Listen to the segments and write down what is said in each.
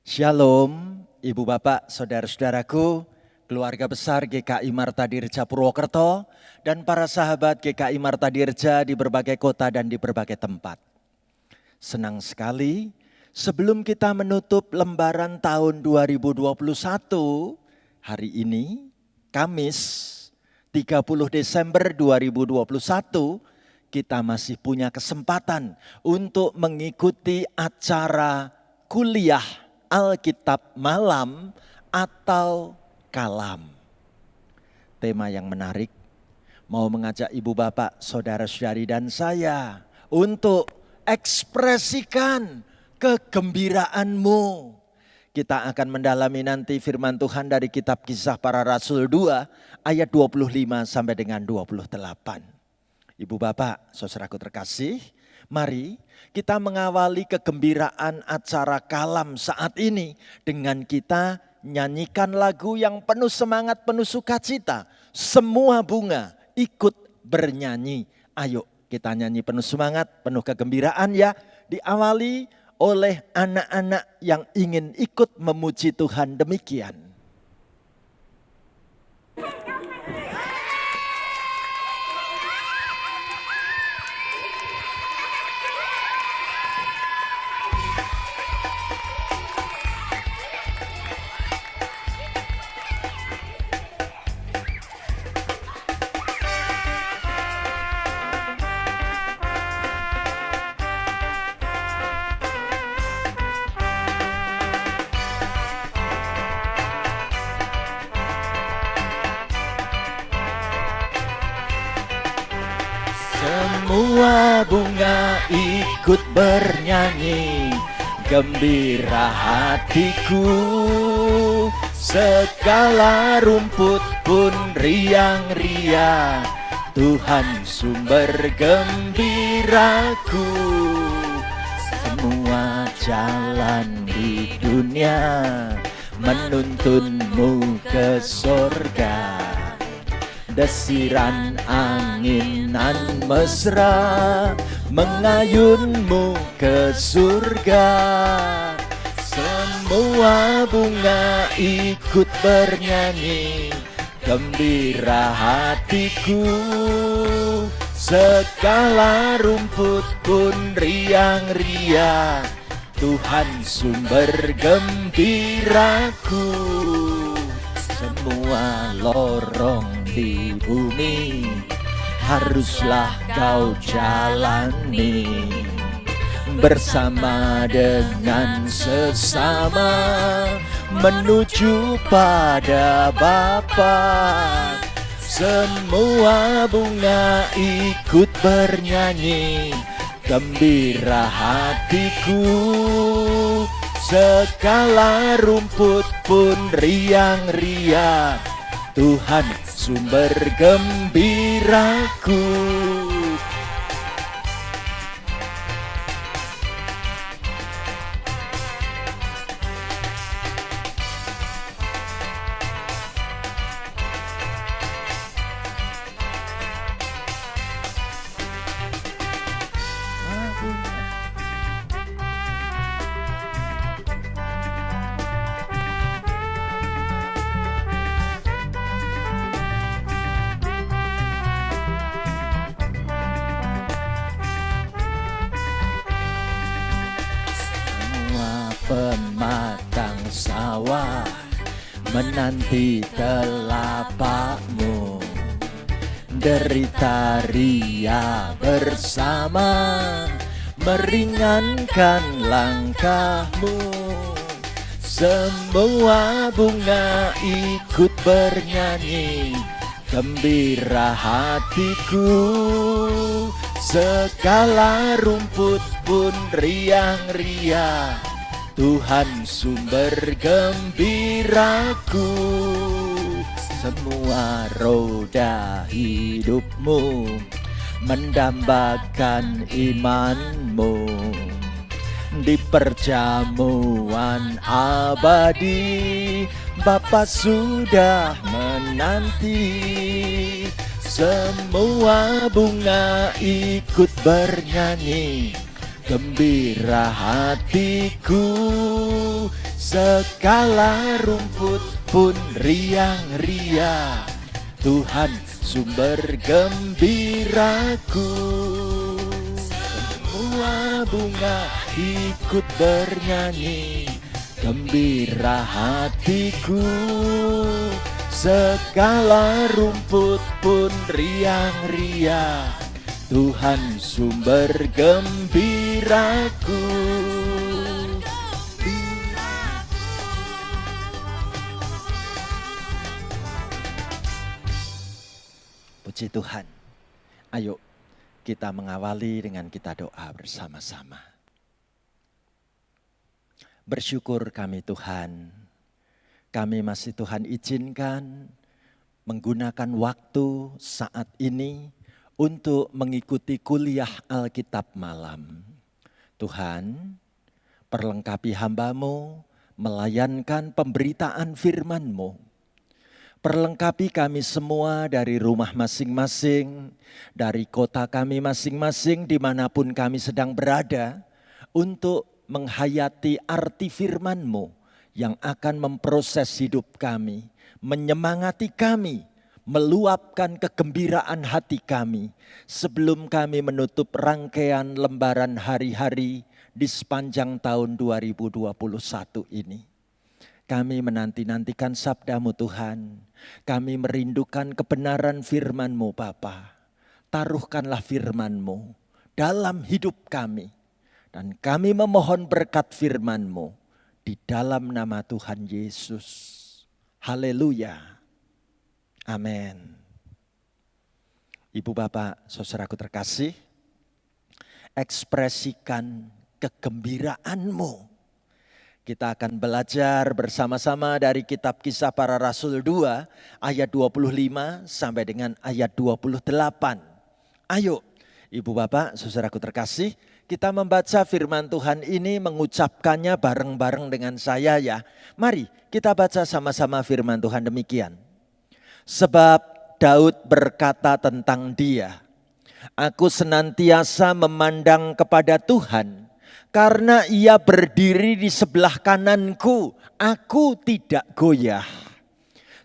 Shalom, Ibu Bapak, Saudara-saudaraku, keluarga besar GKI Marta Dirja Purwokerto, dan para sahabat GKI Marta Dirja di berbagai kota dan di berbagai tempat. Senang sekali, sebelum kita menutup lembaran tahun 2021, hari ini, Kamis 30 Desember 2021, kita masih punya kesempatan untuk mengikuti acara kuliah Alkitab Malam atau Kalam. Tema yang menarik, mau mengajak ibu bapak, saudara-saudari dan saya untuk ekspresikan kegembiraanmu. Kita akan mendalami nanti firman Tuhan dari kitab Kisah Para Rasul 2 ayat 25 sampai dengan 28. Ibu bapak, saudaraku terkasih, mari kita mengawali kegembiraan acara Kalam saat ini dengan kita nyanyikan lagu yang penuh semangat, penuh sukacita. Semua bunga ikut bernyanyi. Ayo kita nyanyi penuh semangat, penuh kegembiraan ya. Diawali oleh anak-anak yang ingin ikut memuji Tuhan demikian. Semua bunga ikut bernyanyi, gembira hatiku. Segala rumput pun riang-riang, Tuhan sumber gembiraku. Semua jalan di dunia menuntunmu ke sorga. Desiran angin nan mesra mengayunmu ke surga. Semua bunga ikut bernyanyi, gembira hatiku. Segala rumput pun riang-riang, Tuhan sumber gembiraku. Semua lorong di bumi haruslah kau jalani bersama dengan sesama menuju pada Bapa. Semua bunga ikut bernyanyi, gembira hatiku. Segala rumput pun riang-riang, Tuhan sumber gembiraku. Pematang sawah menanti telapakmu, derita ria bersama meringankan langkahmu. Semua bunga ikut bernyanyi, gembira hatiku. Segala rumput pun riang-riang, Tuhan sumber gembiraku. Semua roda hidupmu mendambakan imanmu. Di perjamuan abadi Bapa sudah menanti. Semua bunga ikut bernyanyi, gembira hatiku. segala rumput pun riang-riang. Tuhan sumber gembiraku. Semua bunga ikut bernyanyi, gembira hatiku. Segala rumput pun riang-riang, Tuhan sumber gembiraku. Puji Tuhan. Ayo kita mengawali dengan kita doa bersama-sama. Bersyukur kami Tuhan, kami masih Tuhan izinkan menggunakan waktu saat ini untuk mengikuti kuliah Alkitab malam. Tuhan, perlengkapi hamba-Mu melayankan pemberitaan firman-Mu. Perlengkapi kami semua dari rumah masing-masing, dari kota kami masing-masing dimanapun kami sedang berada, untuk menghayati arti firman-Mu yang akan memproses hidup kami, menyemangati kami, meluapkan kegembiraan hati kami sebelum kami menutup rangkaian lembaran hari-hari di sepanjang tahun 2021 ini. Kami menanti-nantikan sabda-Mu Tuhan. Kami merindukan kebenaran firman-Mu Bapa. Taruhkanlah firman-Mu dalam hidup kami. Dan kami memohon berkat firman-Mu di dalam nama Tuhan Yesus. Haleluya. Amin. Ibu Bapak, saudaraku terkasih, ekspresikan kegembiraan-Mu. Kita akan belajar bersama-sama dari kitab Kisah Para Rasul 2 ayat 25 sampai dengan ayat 28. Ayo Ibu Bapak, saudaraku terkasih, kita membaca firman Tuhan ini, mengucapkannya bareng-bareng dengan saya ya. Mari kita baca sama-sama firman Tuhan demikian. Sebab Daud berkata tentang dia, aku senantiasa memandang kepada Tuhan, karena ia berdiri di sebelah kananku, aku tidak goyah.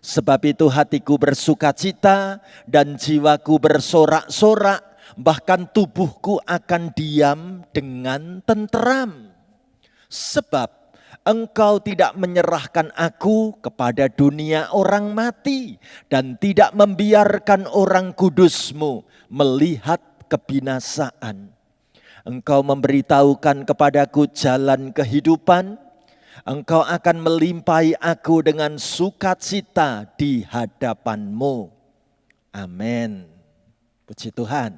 Sebab itu hatiku bersukacita dan jiwaku bersorak-sorak, bahkan tubuhku akan diam dengan tenteram. Sebab Engkau tidak menyerahkan aku kepada dunia orang mati, dan tidak membiarkan orang kudus-Mu melihat kebinasaan. Engkau memberitahukan kepadaku jalan kehidupan. Engkau akan melimpahi aku dengan sukacita di hadapan-Mu. Amin. Puji Tuhan.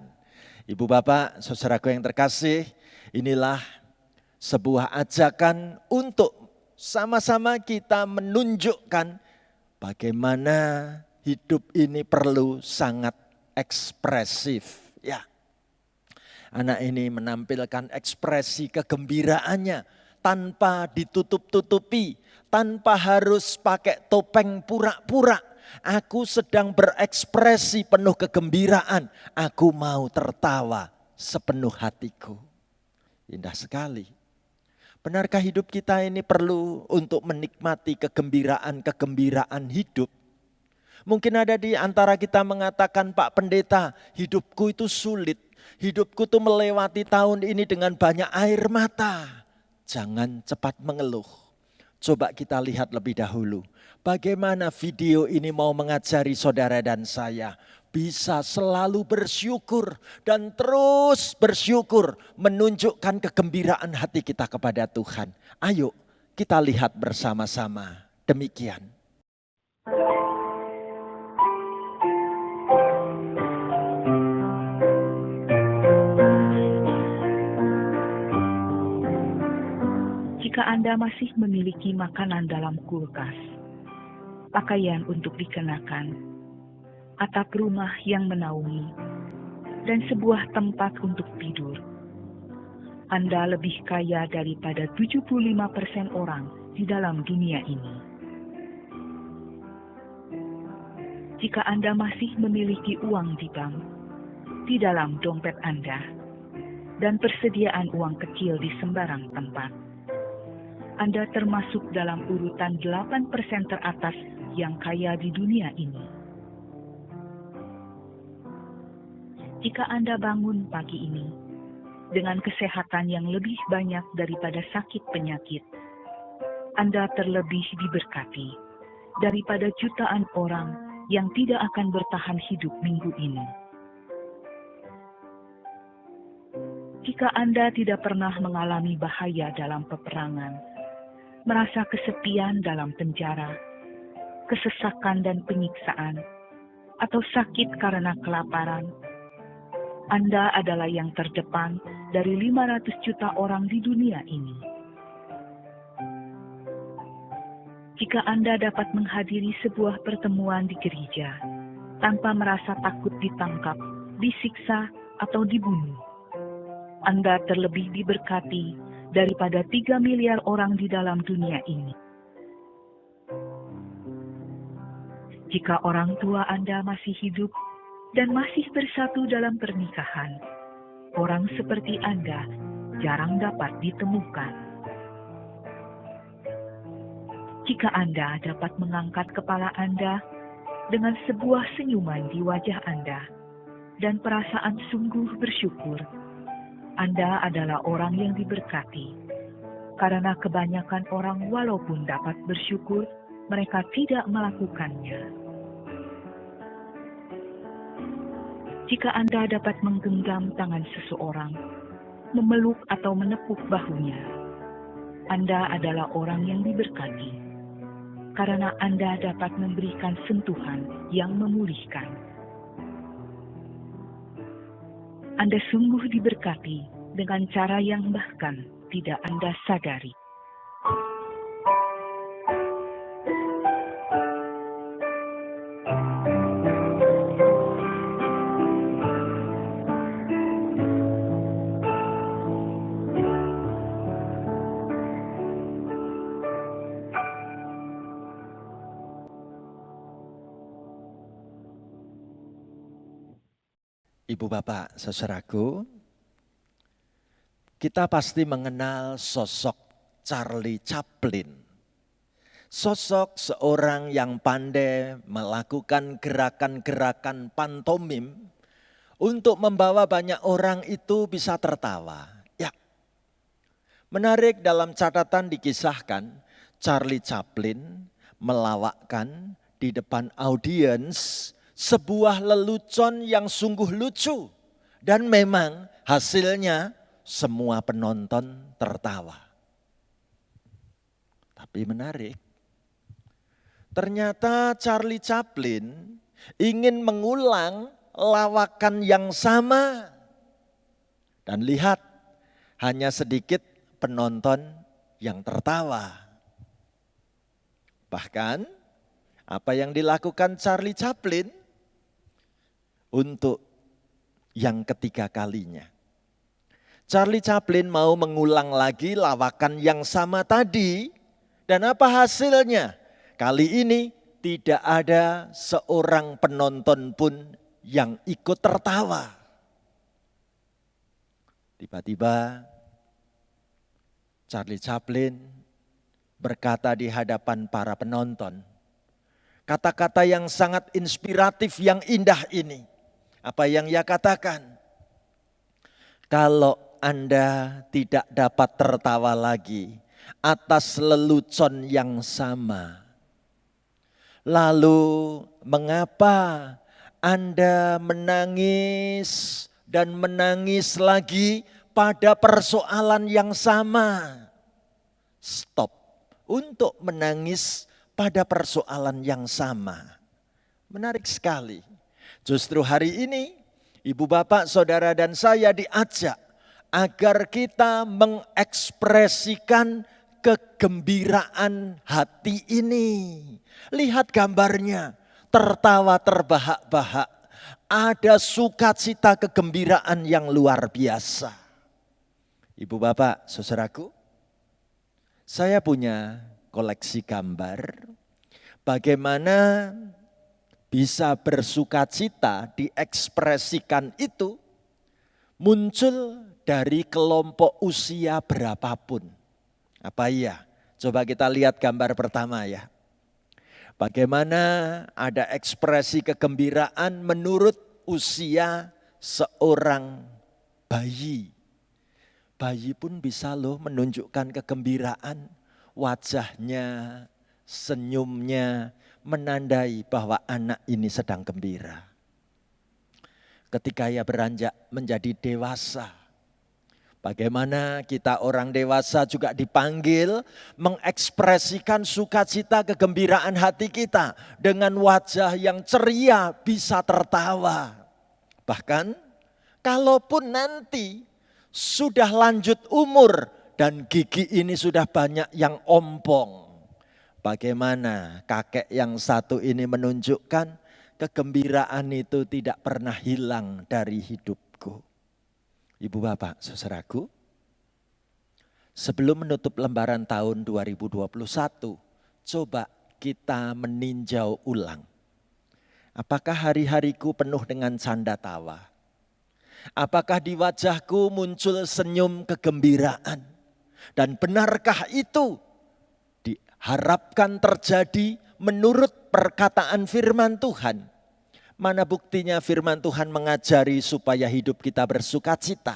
Ibu Bapak, saudaraku yang terkasih, inilah sebuah ajakan untuk sama-sama kita menunjukkan bagaimana hidup ini perlu sangat ekspresif. Ya. Anak ini menampilkan ekspresi kegembiraannya tanpa ditutup-tutupi, tanpa harus pakai topeng pura-pura. Aku sedang berekspresi penuh kegembiraan, aku mau tertawa sepenuh hatiku. Indah sekali. Benarkah hidup kita ini perlu untuk menikmati kegembiraan hidup? Mungkin ada di antara kita mengatakan, Pak Pendeta, hidupku itu sulit. Hidupku tuh melewati tahun ini dengan banyak air mata. Jangan cepat mengeluh. Coba kita lihat lebih dahulu. Bagaimana video ini mau mengajari saudara dan saya. Bisa selalu bersyukur dan terus bersyukur. Menunjukkan kegembiraan hati kita kepada Tuhan. Ayo kita lihat bersama-sama. Demikian. Jika Anda masih memiliki makanan dalam kulkas, pakaian untuk dikenakan, atap rumah yang menaungi, dan sebuah tempat untuk tidur, Anda lebih kaya daripada 75% orang di dalam dunia ini. Jika Anda masih memiliki uang di bank, di dalam dompet Anda, dan persediaan uang kecil di sembarang tempat, Anda termasuk dalam urutan 8% teratas yang kaya di dunia ini. Jika Anda bangun pagi ini dengan kesehatan yang lebih banyak daripada sakit penyakit, Anda terlebih diberkati daripada jutaan orang yang tidak akan bertahan hidup minggu ini. Jika Anda tidak pernah mengalami bahaya dalam peperangan, merasa kesepian dalam penjara, kesesakan dan penyiksaan, atau sakit karena kelaparan, Anda adalah yang terdepan dari 500 juta orang di dunia ini. Jika Anda dapat menghadiri sebuah pertemuan di gereja tanpa merasa takut ditangkap, disiksa, atau dibunuh, Anda terlebih diberkati daripada 3 miliar orang di dalam dunia ini. Jika orang tua Anda masih hidup dan masih bersatu dalam pernikahan, orang seperti Anda jarang dapat ditemukan. Jika Anda dapat mengangkat kepala Anda dengan sebuah senyuman di wajah Anda dan perasaan sungguh bersyukur, Anda adalah orang yang diberkati. Karena kebanyakan orang walaupun dapat bersyukur, mereka tidak melakukannya. Jika Anda dapat menggenggam tangan seseorang, memeluk atau menepuk bahunya, Anda adalah orang yang diberkati. Karena Anda dapat memberikan sentuhan yang memulihkan. Anda sungguh diberkati dengan cara yang bahkan tidak Anda sadari. Ibu bapak saudaraku, kita pasti mengenal sosok Charlie Chaplin. Sosok seorang yang pandai melakukan gerakan-gerakan pantomim untuk membawa banyak orang itu bisa tertawa. Ya, menarik dalam catatan dikisahkan Charlie Chaplin melawakkan di depan audiens sebuah lelucon yang sungguh lucu. Dan memang hasilnya semua penonton tertawa. Tapi menarik, ternyata Charlie Chaplin ingin mengulang lawakan yang sama. Dan lihat, hanya sedikit penonton yang tertawa. Bahkan apa yang dilakukan Charlie Chaplin untuk yang ketiga kalinya. Charlie Chaplin mau mengulang lagi lawakan yang sama tadi. Dan apa hasilnya? Kali ini tidak ada seorang penonton pun yang ikut tertawa. Tiba-tiba Charlie Chaplin berkata di hadapan para penonton, kata-kata yang sangat inspiratif, yang indah ini. Apa yang ia katakan? Kalau Anda tidak dapat tertawa lagi atas lelucon yang sama, lalu mengapa Anda menangis dan menangis lagi pada persoalan yang sama? Stop untuk menangis pada persoalan yang sama. Menarik sekali. Justru hari ini ibu bapak, saudara dan saya diajak agar kita mengekspresikan kegembiraan hati ini. Lihat gambarnya, tertawa terbahak-bahak. Ada sukacita kegembiraan yang luar biasa. Ibu bapak, saudaraku, saya punya koleksi gambar. Bagaimana bisa bersukacita diekspresikan itu muncul dari kelompok usia berapapun. Apa iya? Coba kita lihat gambar pertama ya. Bagaimana ada ekspresi kegembiraan menurut usia seorang bayi. Bayi pun bisa loh menunjukkan kegembiraan. Wajahnya, senyumnya menandai bahwa anak ini sedang gembira. Ketika ia beranjak menjadi dewasa, bagaimana kita orang dewasa juga dipanggil mengekspresikan sukacita kegembiraan hati kita dengan wajah yang ceria, bisa tertawa. Bahkan kalaupun nanti sudah lanjut umur dan gigi ini sudah banyak yang ompong, bagaimana kakek yang satu ini menunjukkan kegembiraan itu tidak pernah hilang dari hidupku. Ibu bapak, saudaraku, sebelum menutup lembaran tahun 2021, coba kita meninjau ulang. Apakah hari-hariku penuh dengan canda tawa? Apakah di wajahku muncul senyum kegembiraan? Dan benarkah itu diharapkan terjadi menurut perkataan firman Tuhan? Mana buktinya firman Tuhan mengajari supaya hidup kita bersukacita?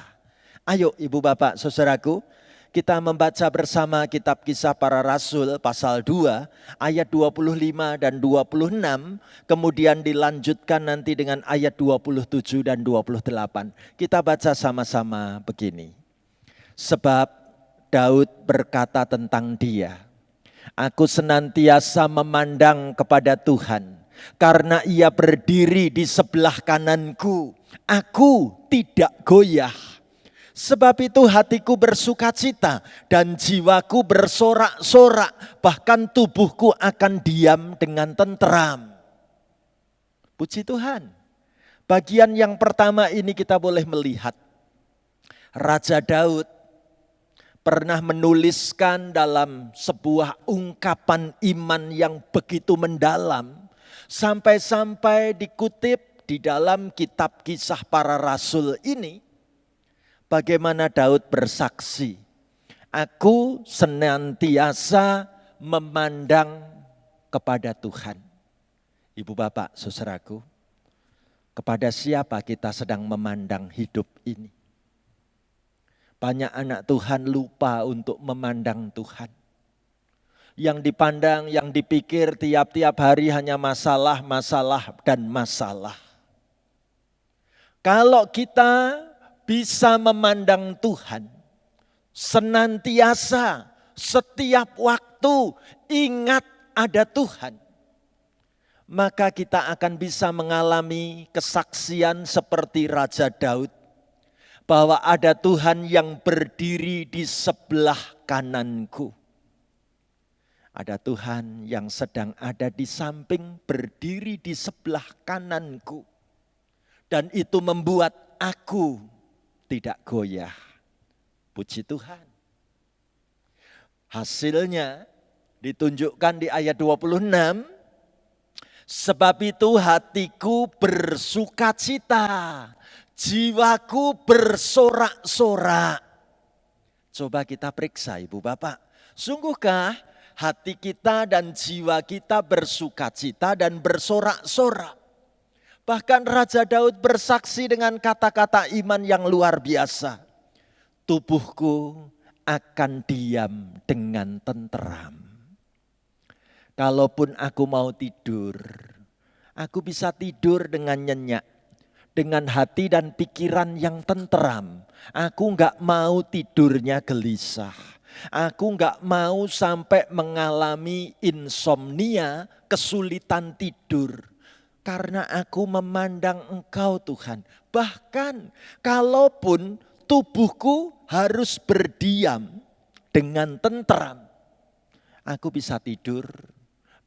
Ayo ibu bapak saudaraku, kita membaca bersama kitab Kisah Para Rasul pasal 2 ayat 25 dan 26. Kemudian dilanjutkan nanti dengan ayat 27 dan 28. Kita baca sama-sama begini. Sebab Daud berkata tentang dia, aku senantiasa memandang kepada Tuhan, karena ia berdiri di sebelah kananku, aku tidak goyah. Sebab itu hatiku bersukacita dan jiwaku bersorak-sorak, bahkan tubuhku akan diam dengan tenteram. Puji Tuhan. Bagian yang pertama ini kita boleh melihat Raja Daud pernah menuliskan dalam sebuah ungkapan iman yang begitu mendalam, sampai-sampai dikutip di dalam kitab Kisah Para Rasul ini, bagaimana Daud bersaksi, aku senantiasa memandang kepada Tuhan. Ibu bapak saudaraku, kepada siapa kita sedang memandang hidup ini? Banyak anak Tuhan lupa untuk memandang Tuhan. Yang dipandang, yang dipikir tiap-tiap hari hanya masalah, masalah, dan masalah. Kalau kita bisa memandang Tuhan, senantiasa, setiap waktu ingat ada Tuhan, maka kita akan bisa mengalami kesaksian seperti Raja Daud, bahwa ada Tuhan yang berdiri di sebelah kananku. Ada Tuhan yang sedang ada di samping, berdiri di sebelah kananku. Dan itu membuat aku tidak goyah. Puji Tuhan. Hasilnya ditunjukkan di ayat 26. Sebab itu hatiku bersukacita, jiwaku bersorak-sorak. Coba kita periksa ibu bapak. Sungguhkah hati kita dan jiwa kita bersukacita dan bersorak-sorak? Bahkan Raja Daud bersaksi dengan kata-kata iman yang luar biasa. Tubuhku akan diam dengan tenteram. Kalaupun aku mau tidur, aku bisa tidur dengan nyenyak. Dengan hati dan pikiran yang tenteram. Aku enggak mau tidurnya gelisah. Aku enggak mau sampai mengalami insomnia, kesulitan tidur. Karena aku memandang Engkau Tuhan. Bahkan kalaupun tubuhku harus berdiam dengan tenteram, aku bisa tidur.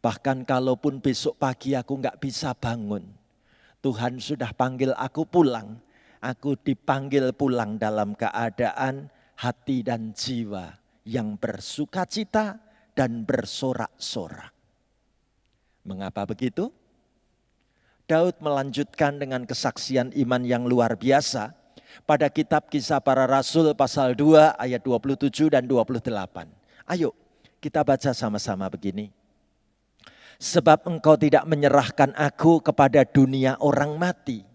Bahkan kalaupun besok pagi aku enggak bisa bangun, Tuhan sudah panggil aku pulang. Aku dipanggil pulang dalam keadaan hati dan jiwa yang bersukacita dan bersorak-sorak. Mengapa begitu? Daud melanjutkan dengan kesaksian iman yang luar biasa pada kitab Kisah Para Rasul pasal 2 ayat 27 dan 28. Ayo Kita baca sama-sama begini. Sebab engkau tidak menyerahkan aku kepada dunia orang mati,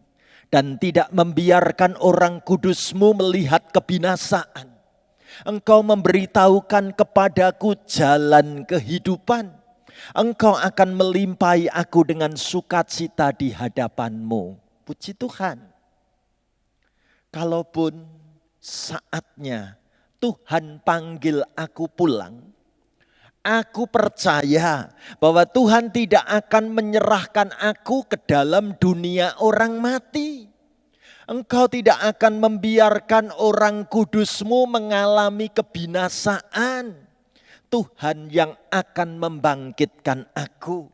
dan tidak membiarkan orang kudusmu melihat kebinasaan. Engkau memberitahukan kepadaku jalan kehidupan. Engkau akan melimpahi aku dengan sukacita di hadapanmu. Puji Tuhan. Kalaupun saatnya Tuhan panggil aku pulang, aku percaya bahwa Tuhan tidak akan menyerahkan aku ke dalam dunia orang mati. Engkau tidak akan membiarkan orang kudusmu mengalami kebinasaan. Tuhan yang akan membangkitkan aku.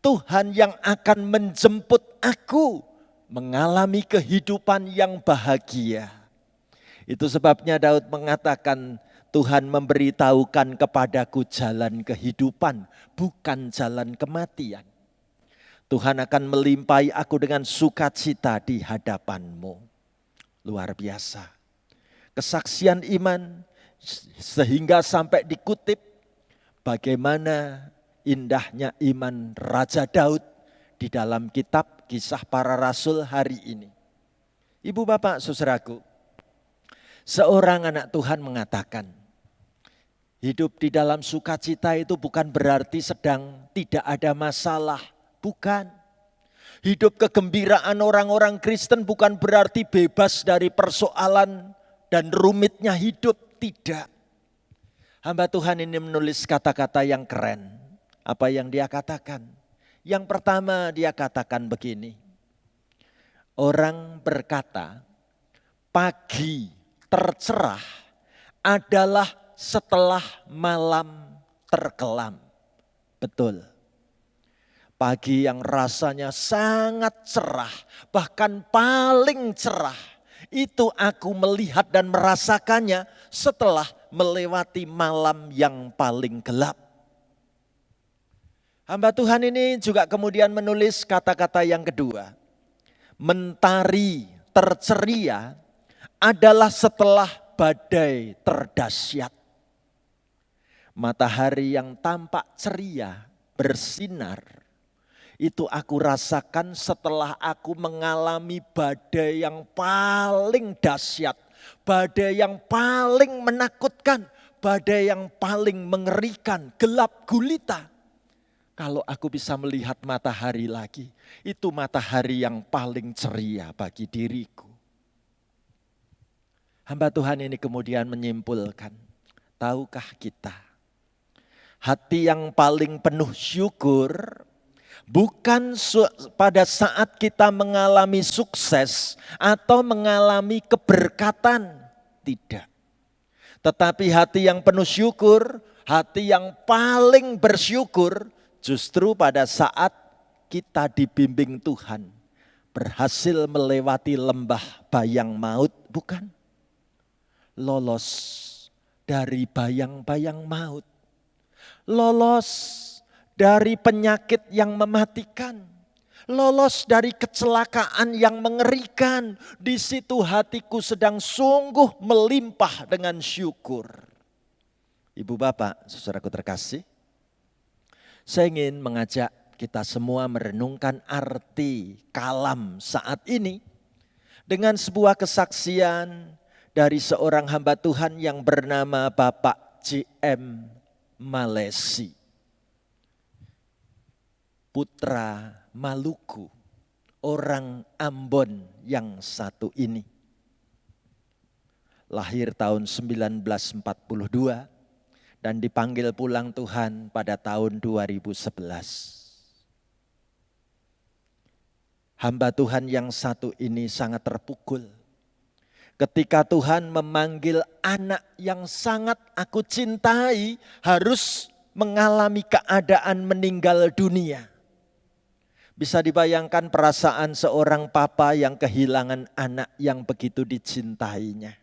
Tuhan yang akan menjemput aku mengalami kehidupan yang bahagia. Itu sebabnya Daud mengatakan, Tuhan memberitahukan kepadaku jalan kehidupan, bukan jalan kematian. Tuhan akan melimpahi aku dengan sukacita di hadapanmu. Luar biasa. Kesaksian iman sehingga sampai dikutip bagaimana indahnya iman Raja Daud di dalam kitab Kisah Para Rasul hari ini. Ibu bapak saudaraku, seorang anak Tuhan mengatakan, hidup di dalam sukacita itu bukan berarti sedang tidak ada masalah. Bukan. Hidup kegembiraan orang-orang Kristen bukan berarti bebas dari persoalan dan rumitnya hidup. Tidak. Hamba Tuhan ini menulis kata-kata yang keren. Apa yang dia katakan? Yang pertama dia katakan begini. Orang berkata, pagi tercerah adalah setelah malam terkelam. Betul. Pagi yang rasanya sangat cerah, bahkan paling cerah. Itu aku melihat dan merasakannya setelah melewati malam yang paling gelap. Hamba Tuhan ini juga kemudian menulis kata-kata yang kedua. Mentari terceria adalah setelah badai terdahsyat. Matahari yang tampak ceria, bersinar, itu aku rasakan setelah aku mengalami badai yang paling dahsyat, badai yang paling menakutkan, badai yang paling mengerikan, gelap gulita. Kalau aku bisa melihat matahari lagi, itu matahari yang paling ceria bagi diriku. Hamba Tuhan ini kemudian menyimpulkan, tahukah kita, hati yang paling penuh syukur bukan pada saat kita mengalami sukses atau mengalami keberkatan, tidak. Tetapi hati yang penuh syukur, hati yang paling bersyukur justru pada saat kita dibimbing Tuhan, berhasil melewati lembah bayang maut, bukan? Lolos dari bayang-bayang maut, lolos dari penyakit yang mematikan, lolos dari kecelakaan yang mengerikan. Di situ hatiku sedang sungguh melimpah dengan syukur. Ibu bapak, saudaraku terkasih, saya ingin mengajak kita semua merenungkan arti kalam saat ini dengan sebuah kesaksian dari seorang hamba Tuhan yang bernama Bapak J.M. Malesi, putra Maluku, orang Ambon yang satu ini. Lahir tahun 1942 dan dipanggil pulang Tuhan pada tahun 2011. Hamba Tuhan yang satu ini sangat terpukul ketika Tuhan memanggil anak yang sangat aku cintai harus mengalami keadaan meninggal dunia. Bisa dibayangkan perasaan seorang papa yang kehilangan anak yang begitu dicintainya.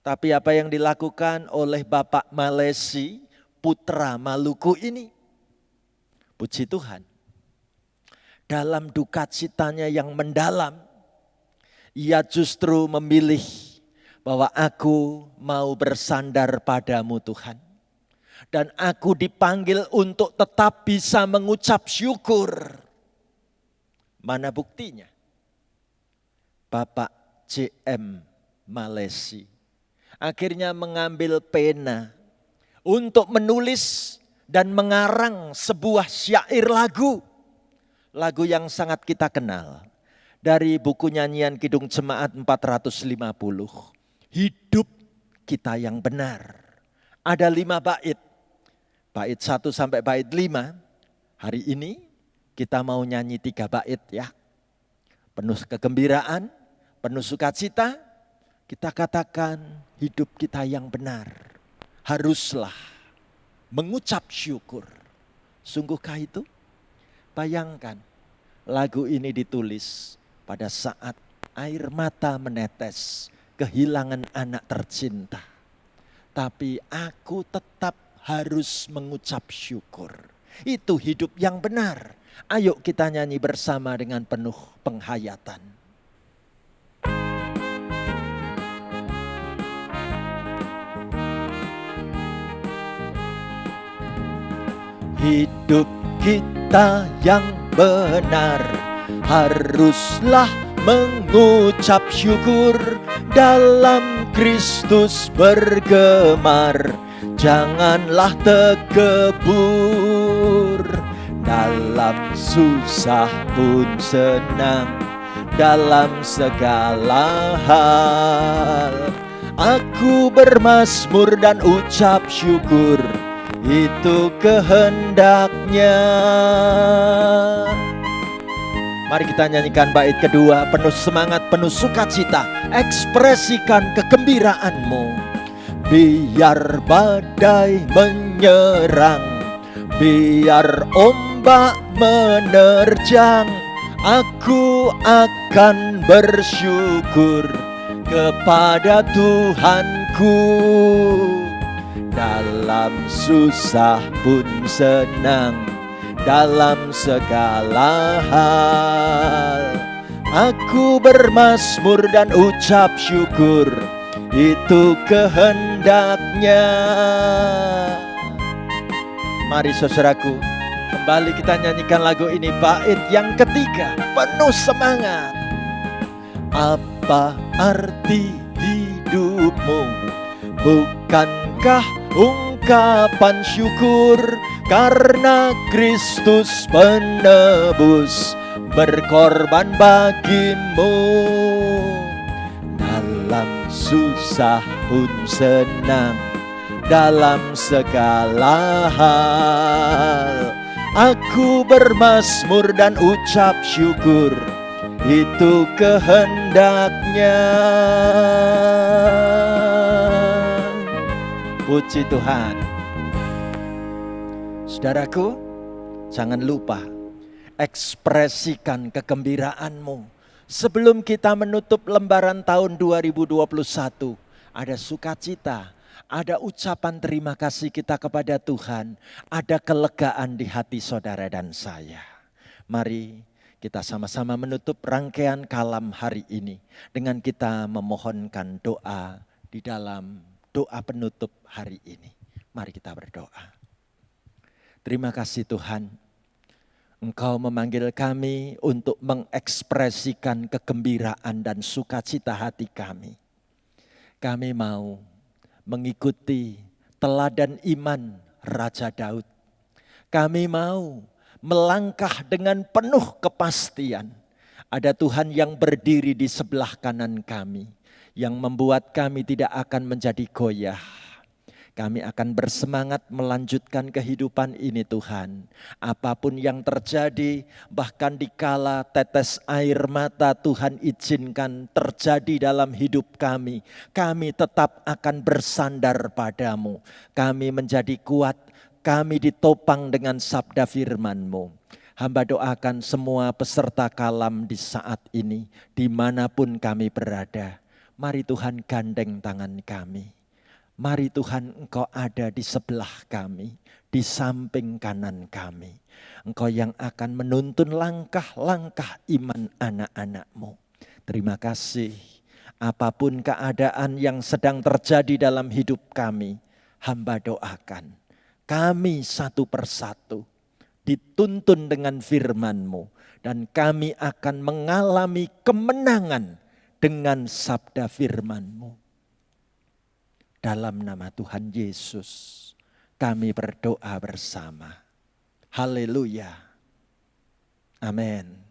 Tapi apa yang dilakukan oleh Bapak Malesi, putra Maluku ini? Puji Tuhan. Dalam duka citanya yang mendalam, ia justru memilih bahwa aku mau bersandar padamu Tuhan. Dan aku dipanggil untuk tetap bisa mengucap syukur. Mana buktinya? Bapak J.M. Malesi akhirnya mengambil pena untuk menulis dan mengarang sebuah syair lagu. Lagu yang sangat kita kenal. Dari buku nyanyian Kidung Jemaat 450. Hidup kita yang benar. Ada 5 bait. Bait 1 sampai bait 5. Hari ini kita mau nyanyi 3 bait ya. Penuh kegembiraan, penuh sukacita. Kita katakan hidup kita yang benar. Haruslah mengucap syukur. Sungguhkah itu? Bayangkan lagu ini ditulis pada saat air mata menetes, kehilangan anak tercinta. Tapi aku tetap harus mengucap syukur. Itu hidup yang benar. Ayo kita nyanyi bersama dengan penuh penghayatan. Hidup kita yang benar haruslah mengucap syukur, dalam Kristus bergemar, janganlah tekebur. Dalam susah pun senang, dalam segala hal aku bermazmur dan ucap syukur, itu kehendaknya. Mari kita nyanyikan bait kedua, penuh semangat, penuh sukacita. Ekspresikan kegembiraanmu. Biar badai menyerang, biar ombak menerjang, aku akan bersyukur kepada Tuhanku. Dalam susah pun senang, dalam segala hal aku bermazmur dan ucap syukur, itu kehendaknya. Mari saudaraku, kembali kita nyanyikan lagu ini, bait yang ketiga, penuh semangat. Apa arti hidupmu? Bukankah ungkapan syukur karena Kristus penebus berkorban bagimu? Dalam susah pun senang, dalam segala hal aku bermazmur dan ucap syukur, itu kehendaknya. Puji Tuhan. Saudaraku, jangan lupa ekspresikan kegembiraanmu. Sebelum kita menutup lembaran tahun 2021, ada sukacita, ada ucapan terima kasih kita kepada Tuhan, ada kelegaan di hati saudara dan saya. Mari kita sama-sama menutup rangkaian kalam hari ini dengan kita memohonkan doa di dalam doa penutup hari ini. Mari kita berdoa. Terima kasih Tuhan, Engkau memanggil kami untuk mengekspresikan kegembiraan dan sukacita hati kami. Kami mau mengikuti teladan iman Raja Daud. Kami mau melangkah dengan penuh kepastian. Ada Tuhan yang berdiri di sebelah kanan kami, yang membuat kami tidak akan menjadi goyah. Kami akan bersemangat melanjutkan kehidupan ini Tuhan. Apapun yang terjadi, bahkan dikala tetes air mata Tuhan izinkan terjadi dalam hidup kami, kami tetap akan bersandar padamu. Kami menjadi kuat, kami ditopang dengan sabda firman-Mu. Hamba doakan semua peserta kalam di saat ini, dimanapun kami berada. Mari Tuhan gandeng tangan kami. Mari Tuhan Engkau ada di sebelah kami, di samping kanan kami. Engkau yang akan menuntun langkah-langkah iman anak-anak-Mu. Terima kasih. Apapun keadaan yang sedang terjadi dalam hidup kami, hamba doakan Kami satu persatu dituntun dengan firman-Mu. Dan kami akan mengalami kemenangan dengan sabda firman-Mu. Dalam nama Tuhan Yesus kami berdoa bersama. Haleluya. Amin.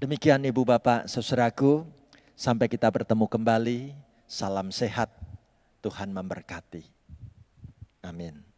Demikian Ibu Bapak Saudaraku, sampai kita bertemu kembali. Salam sehat, Tuhan memberkati. Amin.